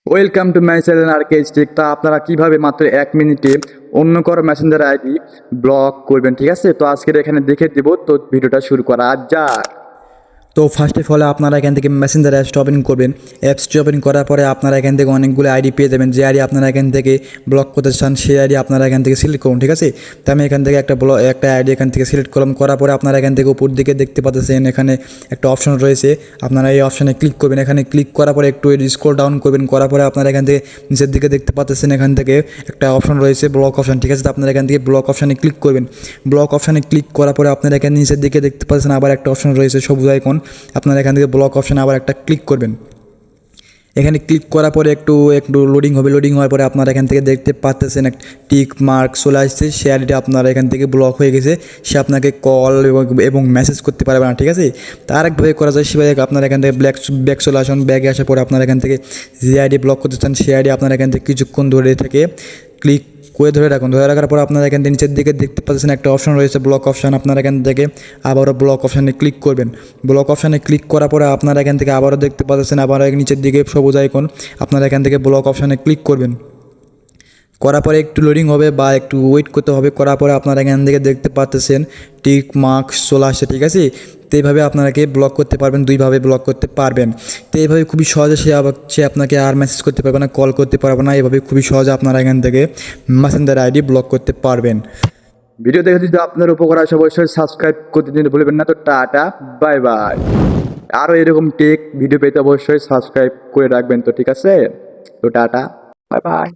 Welcome to my channel R K stick. তা আপনারা কিভাবে মাত্র 1 মিনিটে অন্য কারো মেসেঞ্জার আইডি ব্লক করবেন, ঠিক আছে? তো আজকের এখানে দেখে দিব। তো ভিডিওটা শুরু করা যাক। তো ফার্স্ট অফ অল আপনারা এখান থেকে মেসেঞ্জার অ্যাপসটা ওপেন করবেন। অ্যাপসটি ওপেন করার পরে আপনারা এখান থেকে অনেকগুলো আইডি পেয়ে যাবেন। যে আইডি আপনারা এখান থেকে ব্লক করতে চান সেই আইডি আপনারা এখান থেকে সিলেক্ট করুন, ঠিক আছে? তো আমি এখান থেকে একটা আইডি এখান থেকে সিলেক্ট করলাম। করার পরে আপনারা এখান থেকে উপর দিকে দেখতে পাচ্ছেন এখানে একটা অপশন রয়েছে, আপনারা এই অপশানে ক্লিক করবেন। এখানে ক্লিক করার পরে একটু স্ক্রল ডাউন করবেন, করার পরে আপনারা এখান থেকে নিচের দিকে দেখতে পাচ্ছেন এখান থেকে একটা অপশন রয়েছে ব্লক অপশন, ঠিক আছে? তো আপনারা এখান থেকে ব্লক অপশানে ক্লিক করবেন। ব্লক অপশানে ক্লিক করার পরে আপনারা এখানে নিচের দিকে দেখতে পাচ্ছেন আবার একটা অপশন রয়েছে সবুজ আইকন, আপনারা এখান থেকে ব্লক অপশানে আবার একটা ক্লিক করবেন। এখানে ক্লিক করার পরে একটু লোডিং হবে। লোডিং হওয়ার পরে আপনারা এখান থেকে দেখতে পাচ্ছেন এক টিক মার্ক চলে আসছে। সে আইডিটা আপনারা এখান থেকে ব্লক হয়ে গেছে, সে আপনাকে কল এবং মেসেজ করতে পারবে না, ঠিক আছে? তার একভাবে করা যায় সেভাবে আপনারা এখান থেকে ব্যাক চলে আসুন। ব্যাগে আসার পরে আপনারা এখান থেকে যে আইডি ব্লক করতে চান সেই আইডি আপনারা এখান থেকে কিছুক্ষণ ধরে থেকে ক্লিক করে ধরে রাখুন। ধরে রাখার পর আপনারা এখান থেকে নিচের দিকে দেখতে পাচ্ছেন একটা অপশন রয়েছে ব্লক অপশান, আপনারা এখান থেকে আবারও ব্লক অপশানে ক্লিক করবেন। ব্লক অপশানে ক্লিক করার পরে আপনারা এখান থেকে আবারও দেখতে পাচ্ছেন আবার নিচের দিকে সবুজ আইকন, আপনারা এখান থেকে ব্লক অপশানে ক্লিক করবেন। করার পরে একটু লোডিং হবে বা একটু ওয়েট করতে হবে। করার পরে আপনারা এখান থেকে দেখতে পাচ্ছেন টিক মার্কস চলে আসছে, ঠিক আছে? তো এইভাবে আপনাকে ব্লক করতে পারবেন, দুইভাবে ব্লক করতে পারবেন। তো এইভাবে খুবই সহজে সে আপনাকে আর মেসেজ করতে পারবে না, কল করতে পারবে না। এভাবে খুবই সহজে আপনারা এখান থেকে মেসেঞ্জার আইডি ব্লক করতে পারবেন। ভিডিও দেখে যদি আপনার উপকার আসে অবশ্যই সাবস্ক্রাইব করতে দিতে ভুলবেন না। তো টাটা, বাই বাই। আরও এরকম টেক ভিডিও পেতে অবশ্যই সাবস্ক্রাইব করে রাখবেন। তো ঠিক আছে, তো টাটা, বাই বাই।